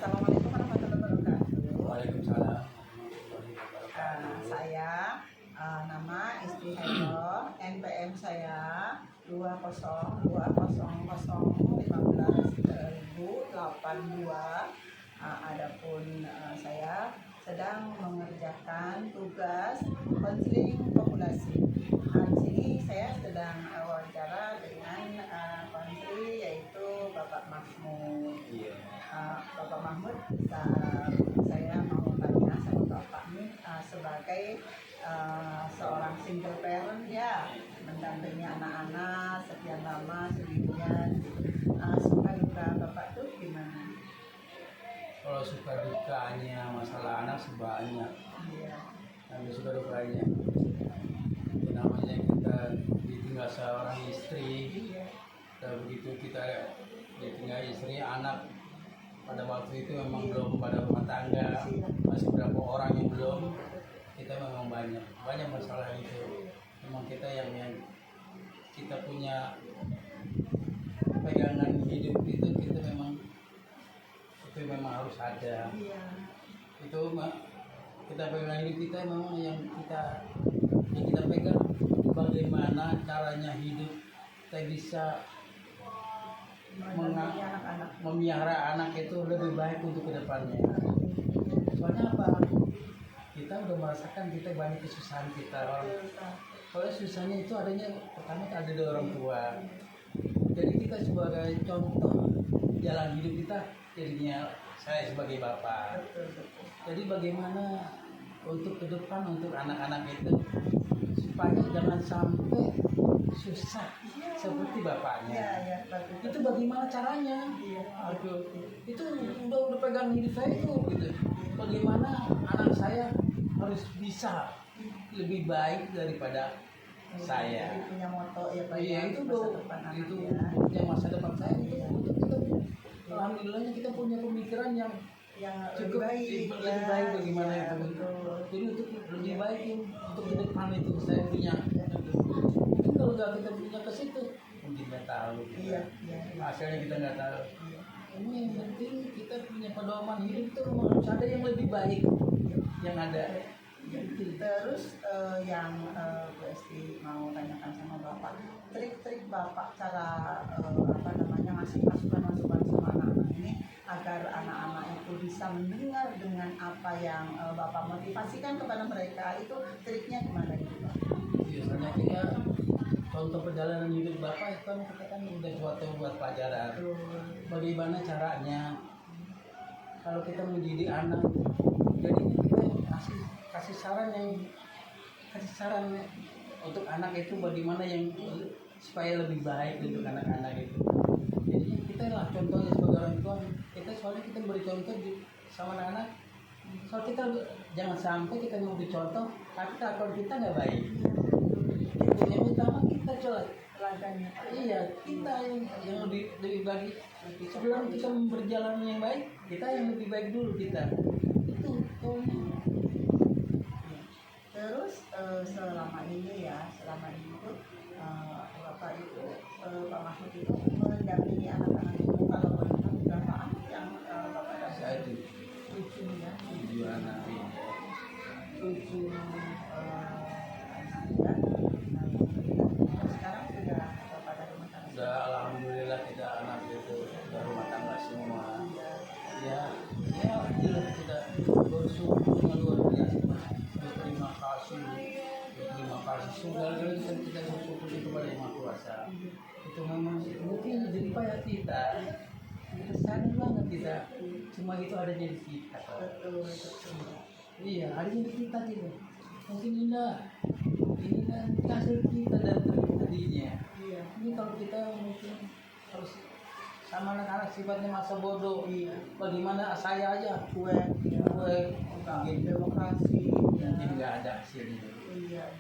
Assalamualaikum warahmatullahi wabarakatuh. Waalaikumsalam. Saya nama istri Hairo, NPM saya 20201582. Adapun saya sedang mengerjakan tugas konseling populasi. Di sini saya sedang wawancara dengan konseli yaitu Bapak Mahmud. Bapak Mahmud, saya mau tanya sama Bapak nih sebagai seorang single parent ya, mendampingi anak-anak sekian lama sebelumnya. Suka duka Bapak tuh gimana? Kalau suka dukanya masalah anak sebanyak. Iya. Tapi suka dukanya, namanya kita ditinggal seorang istri. Iya. Dan begitu kita ditinggal istri, anak pada waktu itu memang belum pada rumah tangga, masih berapa orang yang belum. Kita memang banyak masalah itu. Memang kita yang kita punya pegangan hidup itu memang harus ada. Iya. Itu kita pegang hidup kita memang yang kita pegang bagaimana caranya hidup kita bisa memelihara anak itu lebih baik untuk kedepannya. Soalnya apa? Kita udah merasakan kita banyak kesusahan kita. Kalau susahnya itu adanya pertama ada dari orang tua. Jadi kita sebagai contoh jalan hidup kita, jadinya saya sebagai bapak. Jadi bagaimana untuk ke depan untuk anak-anak itu supaya jangan sampai susah seperti bapaknya. Itu bagaimana caranya? Itu udah pegang hidup saya itu gitu. Bagaimana anak saya harus bisa lebih baik daripada saya. Jadi punya moto ya Pak. Iya, itu yang masa depan saya itu untuk kita. Alhamdulillahnya kita punya pemikiran yang cukup baik, lebih baik bagaimana ya, itu. betul. Jadi untuk lebih baik untuk ke depan itu saya punya. Mungkin kalau nggak kita punya ke situ mungkin nggak tahu. Iya. Hasilnya kita nggak tahu. Ini yang penting kita punya pedoman hidup itu harus ada yang lebih baik yang ada. Terus yang Bu Esti mau tanyakan sama Bapak, trik-trik Bapak cara ngasih masukan sama anak-anak ini agar anak-anak itu bisa mendengar dengan apa yang Bapak motivasikan kepada mereka, itu triknya gimana gitu Pak? Biasanya kita contoh perjalanan hidup Bapak itu kita kan udah suatu buat pelajaran. Bagaimana caranya kalau kita mendidik anak, jadi kita kasih saran untuk anak itu bagaimana yang supaya lebih baik untuk anak-anak itu. Jadi kita lah contohnya sebagai orang tua, kita soalnya kita beri contoh sama anak-anak. Soal kita jangan sampai kita mau dicontoh, tapi kelakuan kita nggak baik. Itu yang utama kita coba. Iya, kita yang lebih baik. Sebelum kita berjalan yang baik, kita yang lebih baik dulu kita. Itu Terus selama ini itu Bapak itu Pak Mahmud itu mendampingi anak-anak itu kalau berapa anak yang Bapak dampingi? saya itu 7 ya. 7 anak. 7 anak. Sekarang sudah pada rumah tangga. Sudah alhamdulillah kita anak itu sudah rumah tangga semua. Ya jelas kita bersyukur luar biasa. Terima kasih sudah kita bersyukur kepada Yang Maha Kuasa. Itu memang mungkin jadi payah kita. Kesana banget kita. Cuma itu ada di kita. Iya, ada di kita gitu. Mungkin ini kan hasil kita dari tadinya. Ini kalau kita mungkin harus sama anak-anak sifatnya masa bodoh. Bagaimana saya aja gue demokrasi mungkin nggak ada hasilnya. Iya.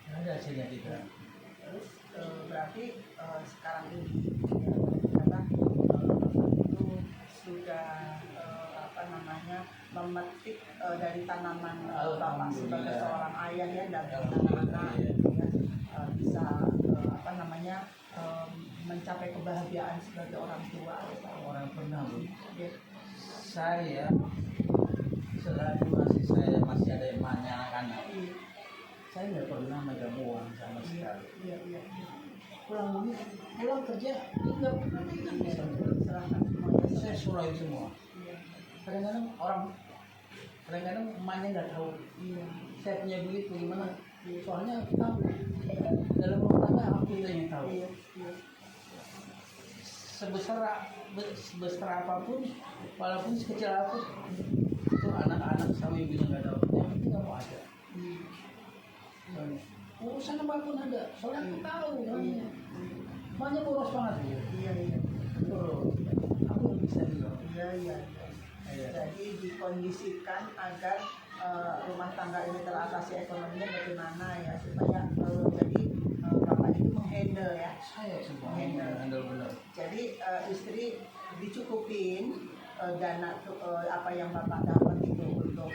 Nggak ada hasilnya kita. Terus berarti sekarang ini itu sudah memetik dari tanaman Bapak sebagai seorang ayah ya, dan anak-anak bisa mencapai kebahagiaan sebagai orang tua? Orang pernah Bu. Ya. Saya selagi masih ada emaknya anak-anak, Iya. saya nggak pernah megang uang sama sekali. Iya, iya. Pulang kerja nggak pernah megang misalnya. Serahkan semuanya. Saya surahin semua. Iya. Kadang-kadang emaknya nggak tahu Iya. saya punya duit bagaimana. Soalnya aku tahu dalam rumah tangga aku yang tahu. Iya. Iya. Sebesar apapun, walaupun sekecil apapun, itu anak-anak sama ibunya nggak tahu. Yang penting kamu ada. Soalnya, urusan apapun ada. Soalnya aku tahu orangnya. Emaknya boros banget. Iya, iya. Boros. Aku yang bisa bilang. Iya, iya. Iya. Jadi dikondisikan agar rumah tangga ini teratasi ekonominya bagaimana ya, supaya jadi bapak itu menghandle ya. Saya semua handle benar. Jadi istri dicukupin dana apa yang bapak dapat itu untuk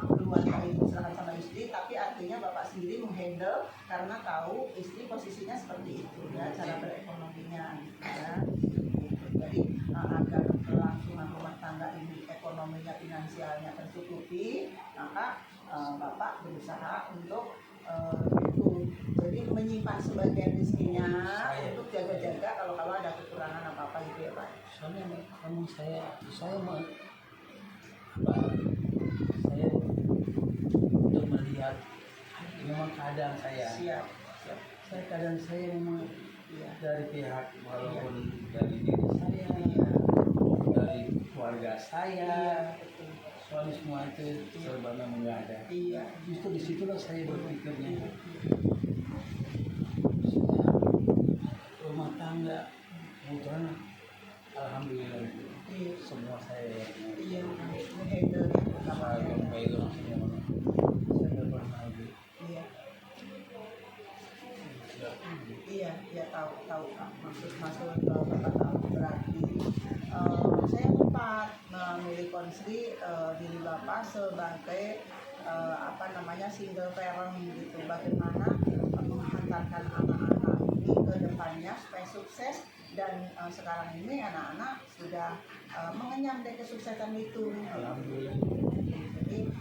keluarga itu serahkan sama istri, tapi artinya bapak sendiri menghandle karena tahu istri posisinya seperti itu ya, cara berekonominya ya. Jadi agar kelangsungan rumah tangga ini ekonominya finansialnya tercukupi, maka bapak berusaha untuk itu, jadi menyimpan sebagian rezekinya untuk jaga-jaga kalau ada kekurangan apa gitu ya Pak. Soalnya kamu saya udah melihat memang keadaan saya. Siap. Keadaan saya memang Iya. dari pihak walaupun dari diri saya, dari keluarga saya. Betul. Soalnya semua itu serba memang nggak ada. Iya. Justru disitulah saya berpikirnya. Rumah tangga kebetulan alhamdulillah Iya. semua saya Iya, menghandle saya pegang semua. Saya nggak pernah lagi. Iya. Iya, ya tahu Kak. Maksud Bapak tahu berarti saya sempat memilih konsri diri Bapak sebagai single parent gitu. Bagaimana menghantarkan anak-anak ini ke depannya supaya sukses, dan sekarang ini anak-anak sudah mengenyam dari kesuksesan itu. Alhamdulillah. Jadi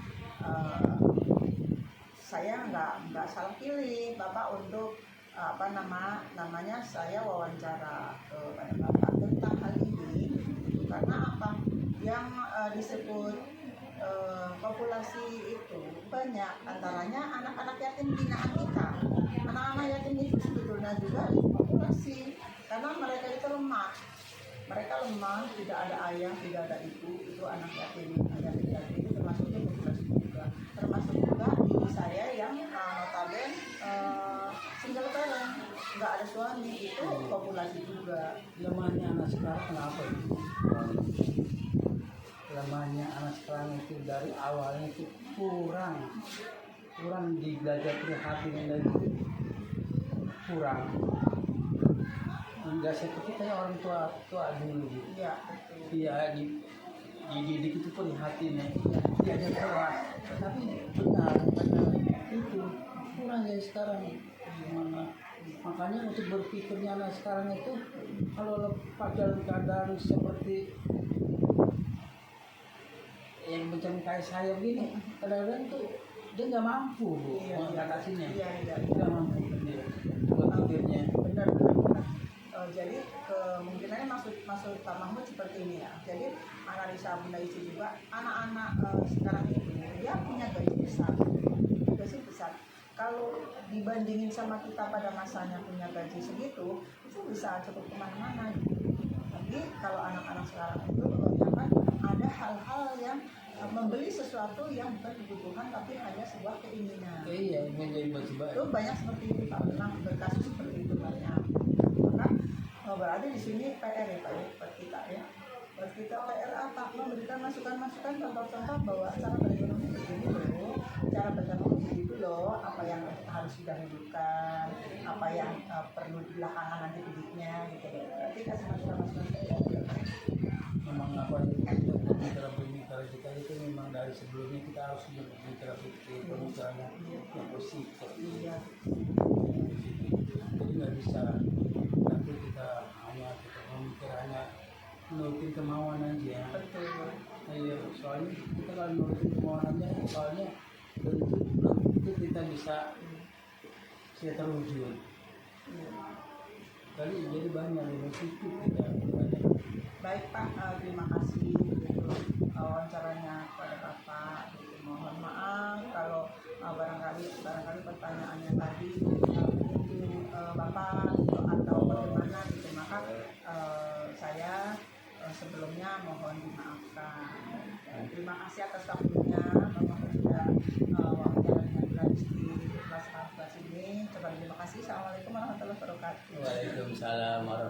saya nggak salah pilih Bapak untuk saya wawancara pada Bapak tentang hal ini, karena apa yang disebut populasi itu banyak, antaranya anak-anak yatim binaan kita. Anak-anak yatim itu sebetulnya juga populasi, karena mereka itu lemah, tidak ada ayah, tidak ada ibu. Itu anak yatim itu termasuknya populasi juga, termasuk juga diri saya yang notabene single parent, nggak ada suami, itu populasi juga. Lemahnya anak sekarang kenapa itu? Lemahnya anak sekarang itu dari awalnya itu kurang belajar prihatin, dan kurang enggak seperti kayak orang tua dulu gitu. Iya, betul. Iya, dididik itu prihatin ya, diajar keras, tapi benar itu kurang ya sekarang. Gimana? Makanya untuk berpikirnya anak sekarang itu kalau dalam keadaan seperti yang macam kayak saya begini, kadang-kadang tuh dia nggak mampu mengatasinya. Iya. Nggak mampu dia berpikirnya. Benar. Jadi kemungkinannya maksud Pak Mahmud seperti ini ya. Jadi analisa Bunda Ici juga, anak-anak sekarang itu dia punya gaji besar. Kalau dibandingin sama kita pada masanya punya gaji segitu, itu bisa cukup kemana-mana. Tapi kalau anak-anak sekarang itu kebanyakan ada hal-hal yang membeli sesuatu yang bukan kebutuhan tapi hanya sebuah keinginan. Iya, menjadi tiba-tiba. Itu banyak seperti itu Pak, pernah berkasus seperti itu banyak. Maka berarti di sini PR ya Pak ya, buat kita ya. Buat kita PR apa? Memberikan masukan-masukan, contoh-contoh bahwa cara berekonomi begini loh, cara berekonomi begitu loh, apa yang harus kita hidupkan, apa yang perlu belakangan nanti didiknya gitu. Berarti kasih masukan-masukan saja. Memang apa itu pemikiran kita itu memang dari sebelumnya kita harus berbicara pemikirannya yang positif. Iya. Jadi nggak bisa nanti kita nurutin kemauan aja. Betul. Iya, soalnya kita kalau nurutin kemauan aja, soalnya belum tentu kita bisa terwujud. Iya. Jadi banyak yang positif kita banyak. Baik Pak, terima kasih gitu wawancaranya kepada Bapak. Gitu. Mohon maaf kalau barangkali pertanyaannya tadi menyinggung Bapak gitu, atau bagaimana gitu, maka saya sebelumnya mohon dimaafkan. Terima kasih atas waktunya Bapak sudah wawancara dengan Gadis di kelas 14 ini. Terima kasih. Assalamualaikum warahmatullahi wabarakatuh. Waalaikumsalam warahmatullahi